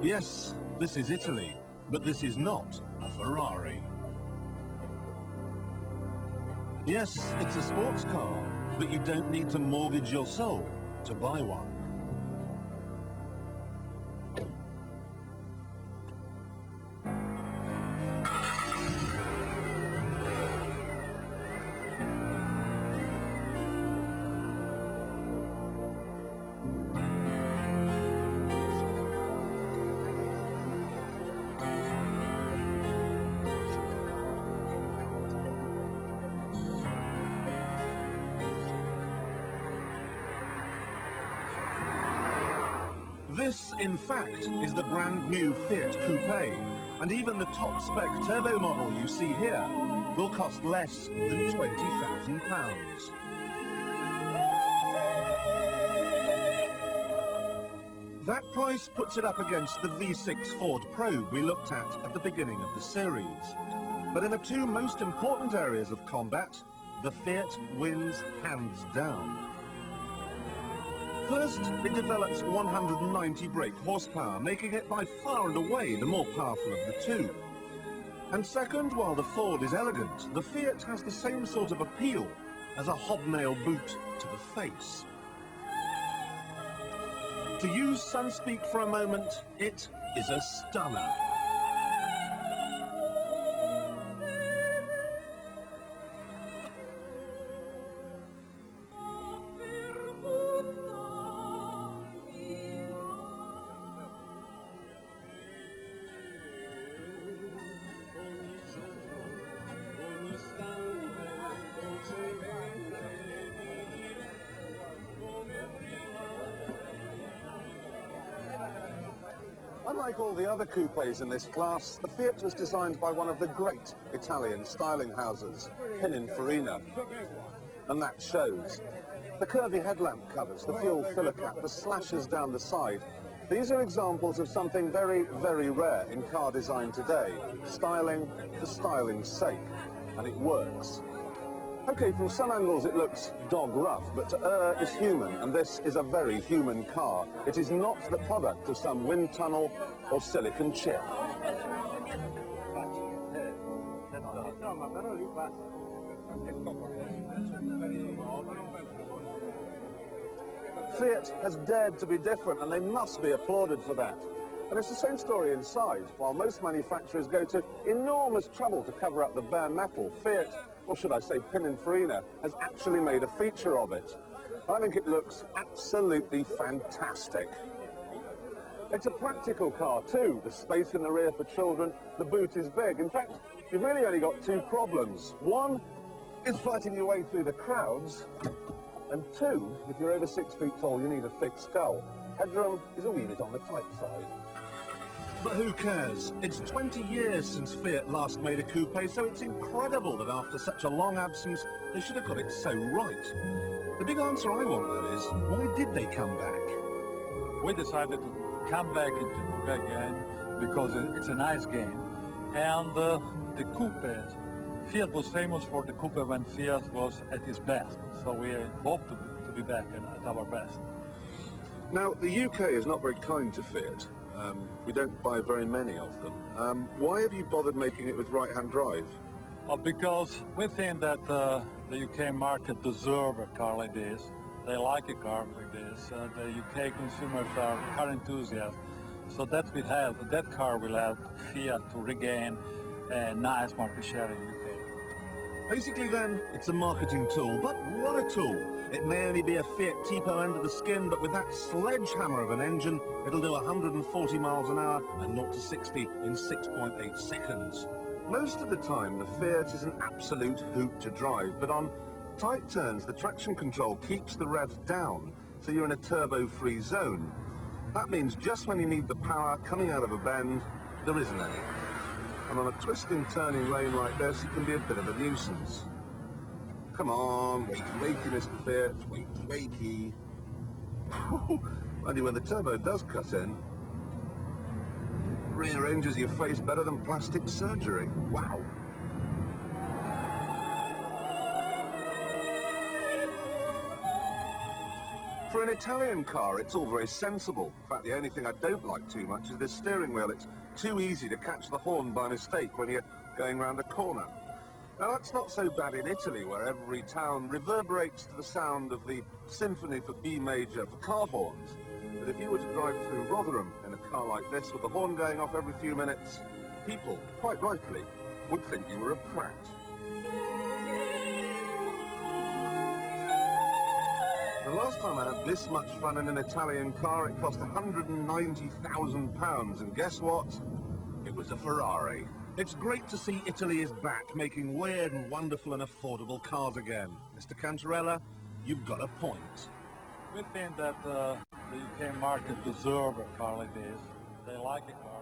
Yes, this is Italy, but this is not a Ferrari. Yes, it's a sports car, but you don't need to mortgage your soul to buy one. This, in fact, is the brand new Fiat Coupe, and even the top-spec turbo model you see here will cost less than £20,000. That price puts it up against the V6 Ford Probe we looked at the beginning of the series. But in the two most important areas of combat, the Fiat wins hands down. First, it develops 190 brake horsepower, making it by far and away the more powerful of the two. And second, while the Ford is elegant, the Fiat has the same sort of appeal as a hobnail boot to the face. To use Sunspeak for a moment, it is a stunner. Unlike all the other coupes in this class, the Fiat was designed by one of the great Italian styling houses, Pininfarina. And that shows. The curvy headlamp covers, the fuel filler cap, the slashes down the side. These are examples of something very, very rare in car design today. Styling for styling's sake. And it works. Okay, from some angles it looks dog rough, but to err is human, and this is a very human car. It is not the product of some wind tunnel or silicon chip. Fiat has dared to be different, and they must be applauded for that. And it's the same story inside. While most manufacturers go to enormous trouble to cover up the bare metal, Fiat, or should I say Pininfarina, has actually made a feature of it. I think it looks absolutely fantastic. It's a practical car too. The space in the rear for children, the boot is big. In fact, you've really only got two problems. One is fighting your way through the crowds, and two, if you're over 6 feet tall, you need a thick skull. Headroom is a wee bit on the tight side. But who cares? It's 20 years since Fiat last made a coupe, so it's incredible that after such a long absence, they should have got it so right. The big answer I want, though, is why did they come back? We decided to come back into coupe again because it's a nice game. And the coupes, Fiat was famous for the coupe when Fiat was at its best. So we hope to be back at our best. Now, the UK is not very kind to Fiat. We don't buy very many of them. Why have you bothered making it with right-hand drive? Because we think that the UK market deserves a car like this. They like a car like this. The UK consumers are car enthusiasts. So that car will help Fiat to regain a nice market share in the UK. Basically then, it's a marketing tool, but what a tool! It may only be a Fiat Tipo under the skin, but with that sledgehammer of an engine, it'll do 140 miles an hour and 0 to 60 in 6.8 seconds. Most of the time, the Fiat is an absolute hoot to drive, but on tight turns, the traction control keeps the revs down, so you're in a turbo-free zone. That means just when you need the power coming out of a bend, there isn't any. And on a twisting, turning lane like this, it can be a bit of a nuisance. Come on, wakey, Mr. Fiat, wakey. Only when the turbo does cut in, rearranges your face better than plastic surgery. Wow. For an Italian car, it's all very sensible. In fact, the only thing I don't like too much is this steering wheel. It's too easy to catch the horn by mistake when you're going round a corner. Now, that's not so bad in Italy, where every town reverberates to the sound of the symphony for B major for car horns. But if you were to drive through Rotherham in a car like this with the horn going off every few minutes, people, quite rightly, would think you were a prat. The last time I had this much fun in an Italian car, it cost £190,000, and guess what? It was a Ferrari. It's great to see Italy is back, making weird and wonderful and affordable cars again. Mr. Cantarella, you've got a point. We think that the UK market deserves a car like this. They like a car.